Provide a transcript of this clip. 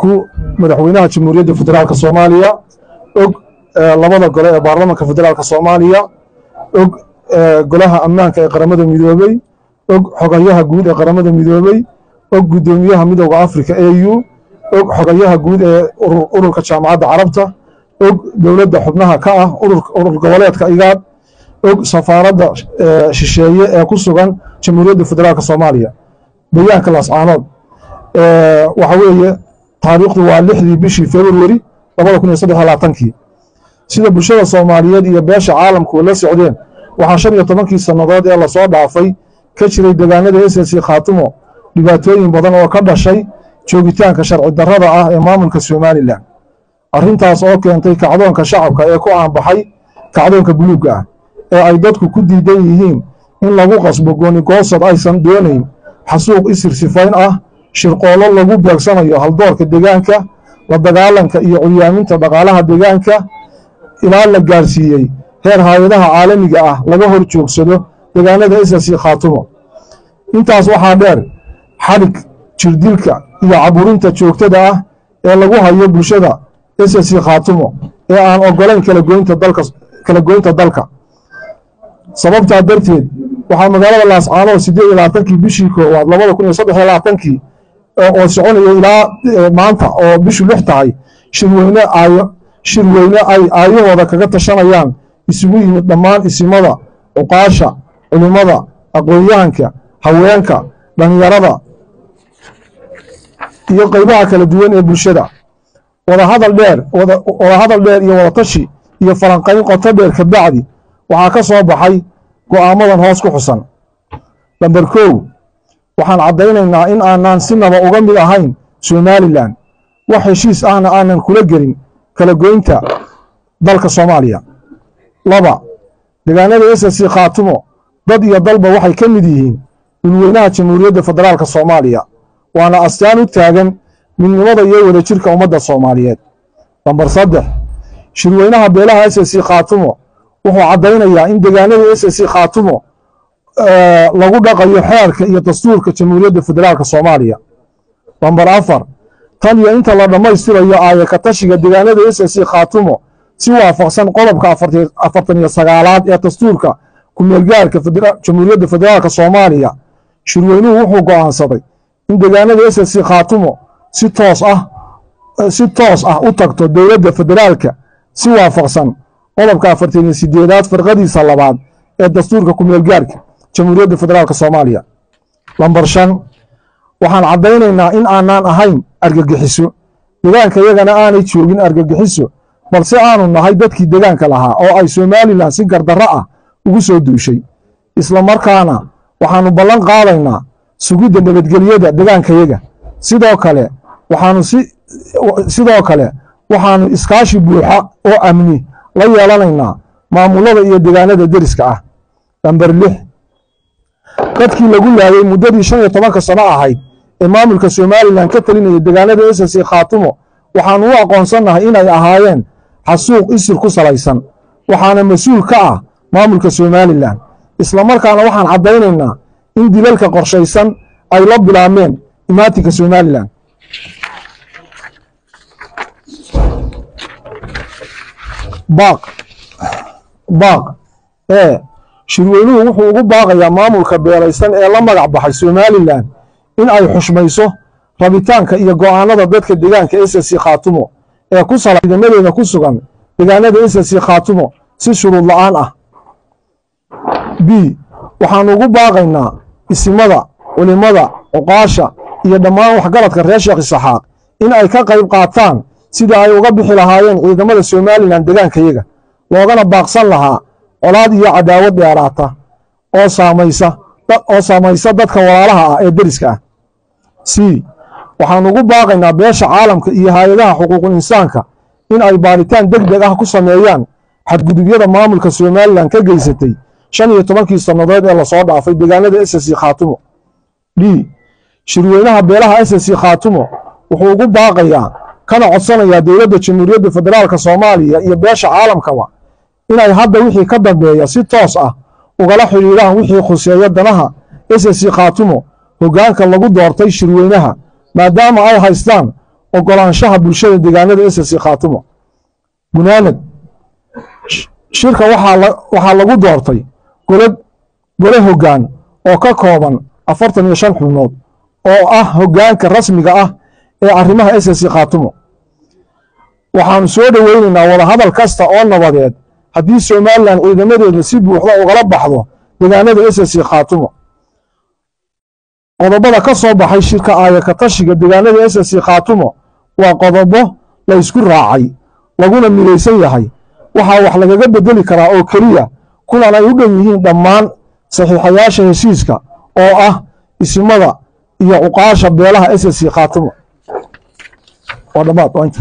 ku madaxweynaha jamhuuriyadda federaalka Soomaaliya og labada gole ee baarlamaanka federaalka Soomaaliya og golaha ammaanka ee qaramada midoobay og xogayaha guud ee qaramada midoobay og gudoomiyaha midowga Afrika AU og xogayaha guud ee ururka jaamacadda Carabta og dawladda xubnaha ka ah urur goboleedka IGAD og safaaradda shisheeye ee ku sugan jamhuuriyadda federaalka Soomaaliya bayaanka Laascaanood waxa weeye taariikhdu waa 6 bishii February 2023 sida bulshada Soomaaliyeed iyo beesha caalamku la socdeen waxaa 15 sanadood ee la soo dhaafay ka jiray deegaanada SSC Khaatumo dhibaatooyin badan oo ka dhashay joogitaanka sharci darrada ah ee maamulka Somaliland arrintaas oo keentay kacdoonka shacabka ee ku aanbaxay kacdoonka buluugga ah ee ay dadku ku diidan yihiin in lagu qasbo gooni goosad aysan doonayn xasuuq isir sifayn ah shirqoolo lagu beegsanayo haldoorka deegaanka la dagaalanka iyo curyaaminta dhaqaalaha deegaanka ilaa la gaarsiiyey heer hay'adaha caalamiga ah laga hor joogsado deegaanada SSC Khaatumo intaas waxaa dheer xarig jirdilka iyo caburinta joogtada ah ee lagu hayo bulshada SSC Khaatumo ee aan ogolayn kala goynta dalka sababtaa darteed waxaa magaalada Laascaanood 28 bishii koowaad 2023 oo soconaya ilaa maanta oo bishu 6 tahay shirweyne ay aayahooda kaga tashanayaan isugu yimid dhammaan isimada uqaasha culimada aqoonyahanka haweenka dhalinyarada iyo qaybaha kala duwan ee bulshada wada hadal dheer iyo wada tashi iyo falanqayn qoto dheer ka bacdi waxaa ka soo baxay go'aamadan hoos ku xusan number 1 waxaan cadaynaynaa in aanan sinaba uga mid ahayn Somaliland wax heshiis ahna aanan kula gelin kala goynta dalka Soomaaliya 2 deegaanada SSC Khaatumo dad iyo dalba waxay ka mid yihiin dadweynaha jamhuuriyadda federaalka Soomaaliya waana astaan u taagan midnimada iyo wadajirka ummadda Soomaaliyeed number 3 shirweynaha beelaha SSC Khaatumo wuxuu cadaynayaa in deegaanada SSC Khaatumo lagu dhaqayo xeerka iyo dastuurka jamhuuriyadda federaalka Soomaaliya number 4 tan iyo inta la dhamaystirayo aayaka tashiga deegaanada SSC Khaatumo si waafaqsan qodobka 49aad ee dastuurka ku meelgaarka jamhuuriyadda federaalka Soomaaliya shirweynuhu wuxuu go'aansaday in deegaanada SSC Khaatumo si toos ah u tagto dawladda federaalka si waafaqsan qodobka 48aad farqadiisa labaad ee dastuurka ku meelgaarka jamhuuriyadda federaalka Soomaaliya number 5 waxaan cadaynaynaa in aanan ahayn argagixiso deegaanka iyagana aanay joogin argagixiso balse aanu nahay dadkii deegaanka lahaa oo ay Somaliland si gardarro ah ugu soo duushay isla markaana waxaanu ballan qaadaynaa sugidda nabadgelyada deegaankayaga sidoo kale waxaanu iskaashi buuxa oo amni la yeelanaynaa maamulada iyo deegaanada deriska ah number 6 dadkii lagu laayay muddadii 15 sano ahayd ee maamulka Somaliland ka talinaya deegaanada SSC Khaatumo waxaanu u aqoonsanahay inay ahaayeen xasuuq isir ku salaysan waxaana mas'uul ka ah maamulka Somaliland isla markaana waxaan cadaynaynaa in dilalka qorshaysan ay la bilaabeen imaatinka Somaliland baaq shirweynuhu wuxuu ugu baaqayaa maamulka beelaysan ee la magac baxay Somaliland in ay xushmayso rabitaanka iyo go'aanada dadka deegaanka SSC Khaatumo ee ku salaaxidameeda ku sugan deegaanada SSC Khaatumo si shuruud la'aan ah b waxaan ugu baaqaynaa isimada culimada uqaasha iyo dhammaan waxgaradka reer Sheekh Isaxaaq in ay ka qayb qaataan sida ay uga bixi lahaayeen ciidamada Somaliland deegaankayaga loogana baaqsan lahaa colaad iyo cadaawad dheeraata oo saamaysa dadka walaalaha ah ee deriska ah c waxaan ugu baaqaynaa beesha caalamka iyo hay'adaha xuquuqul insaanka in ay baaritaan degdeg ah ku sameeyaan xadgudubyada maamulka Somaliland ka geysatay 15 sanadood ee la soo dhaafay deegaanada SSC Khaatumo d shirweynaha beelaha SSC Khaatumo wuxuu ugu baaqayaa kana codsanayaa dawladda jamhuuriyadda federaalka Soomaaliya iyo beesha caalamkaba inay hadda wixii ka dambeeya si toos ah ugala xiriiraan wixii khuseeya danaha SSC Khaatumo hoggaanka lagu doortay shirweynaha maadaama ay haystaan ogolaanshaha bulshada deegaanada SSC Khaatumo gunaanad shirka waxaa lagu doortay gole hoggaan oo ka kooban 45 xubnood oo ah hoggaanka rasmiga ah ee arrimaha SSC Khaatumo waxaanu soo dhaweynaynaa wada hadal kasta oo nabadeed haddii Somaliland ciidamadeeda si buuxda ugala baxdo deegaanada SSC Khaatumo qodobada ka soo baxay shirka ka tashiga deegaanada SSC Khaatumo waa qodobo la isku raacay laguna midaysan yahay waxaa wax lagaga bedeli karaa oo kaliya kulan ay u dhan yihiin dhammaan saxiixayaasha heshiiska oo ah isimada iyo uqaasha beelaha SSC Khaatumo waa dhamaad